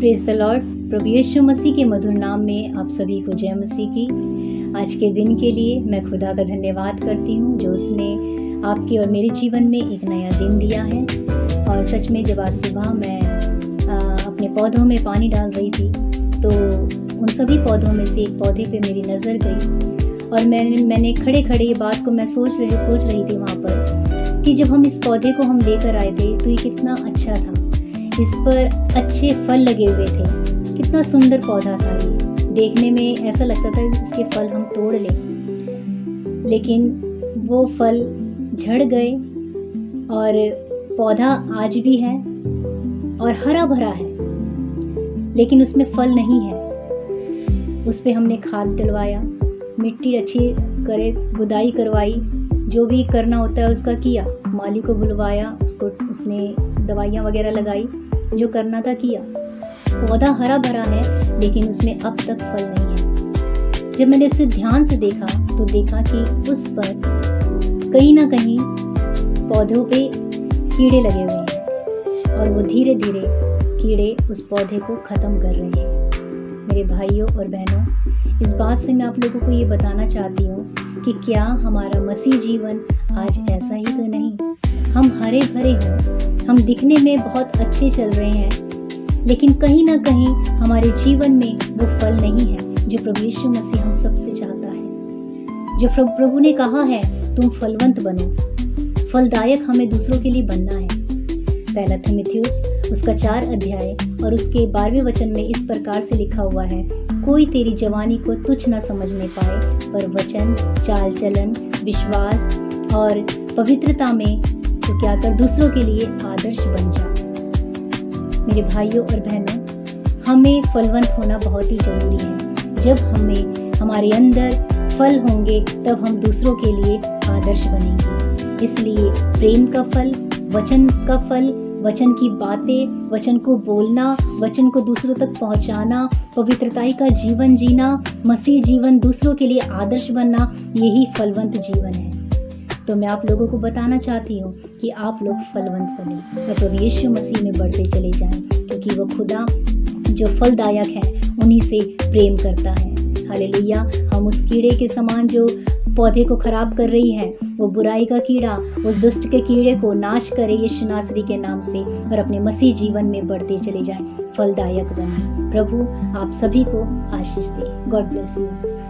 Praise the lord. प्रभु यीशु मसीह के मधुर नाम में आप सभी को जय मसीह की। आज के दिन के लिए मैं खुदा का धन्यवाद करती हूँ जो उसने आपके और मेरे जीवन में एक नया दिन दिया है। और सच में जब आज सुबह मैं अपने पौधों में पानी डाल रही थी तो उन सभी पौधों में से एक पौधे पे मेरी नज़र गई और मैंने खड़े खड़े ये बात को मैं सोच रही थी वहाँ पर कि जब हम इस पौधे को हम लेकर आए थे तो ये कितना अच्छा था, इस पर अच्छे फल लगे हुए थे, कितना सुंदर पौधा था। ये देखने में ऐसा लगता था इसके फल हम तोड़ लें, लेकिन वो फल झड़ गए और पौधा आज भी है और हरा भरा है, लेकिन उसमें फल नहीं है। उस पर हमने खाद डलवाया, मिट्टी अच्छी करे, गुदाई करवाई, जो भी करना होता है उसका किया, माली को बुलवाया, उसने दवाइयाँ वगैरह लगाई, जो करना था किया। पौधा हरा भरा है लेकिन उसमें अब तक फल नहीं है। जब मैंने उसे ध्यान से देखा तो देखा कि उस पर कहीं ना कहीं पौधों पे कीड़े लगे हुए हैं और वो धीरे धीरे कीड़े उस पौधे को ख़त्म कर रहे हैं। मेरे भाइयों और बहनों, इस बात से मैं आप लोगों को ये बताना चाहती हूँ कि क्या हमारा मसीह जीवन आज ऐसा ही तो नहीं। हम हरे भरे हों, हम दिखने में बहुत अच्छे चल रहे हैं, लेकिन कहीं ना कहीं हमारे जीवन में वो फल नहीं है जो प्रभु यीशु मसीह हम सबसे चाहता है। जो प्रभु ने कहा है तुम फलवंत बनो, फलदायक हमें दूसरों के लिए बनना है। पहला थिमुथियुस उसका 4 अध्याय और उसके 12वें वचन में इस प्रकार से लिखा हुआ है, कोई तेरी जवानी को तुच्छ न समझने पाए, पर वचन, चाल चलन, विश्वास और पवित्रता में तो क्या कर दूसरों के लिए आदर्श बन जा। मेरे भाइयों और बहनों, हमें फलवंत होना बहुत ही जरूरी है। जब हमें हमारे अंदर फल होंगे तब हम दूसरों के लिए आदर्श बनेंगे। इसलिए प्रेम का फल, वचन का फल, वचन की बातें, वचन को बोलना, वचन को दूसरों तक पहुंचाना, पवित्रताई का जीवन जीना, मसीह जीवन, दूसरों के लिए आदर्श बनना, यही फलवंत जीवन है। तो मैं आप लोगों को बताना चाहती हूँ कि आप लोग फलवंत बने और प्रभु यीशु मसीह में बढ़ते चले जाएं, क्योंकि वो खुदा जो फलदायक है उन्हीं से प्रेम करता है। हालेलुया। हम उस कीड़े के समान जो पौधे को खराब कर रही है, वो बुराई का कीड़ा, उस दुष्ट के कीड़े को नाश करे यीशु नासरी के नाम से और अपने मसीह जीवन में बढ़ते चले जाएं, फलदायक बने। प्रभु आप सभी को आशीष दे। God bless you.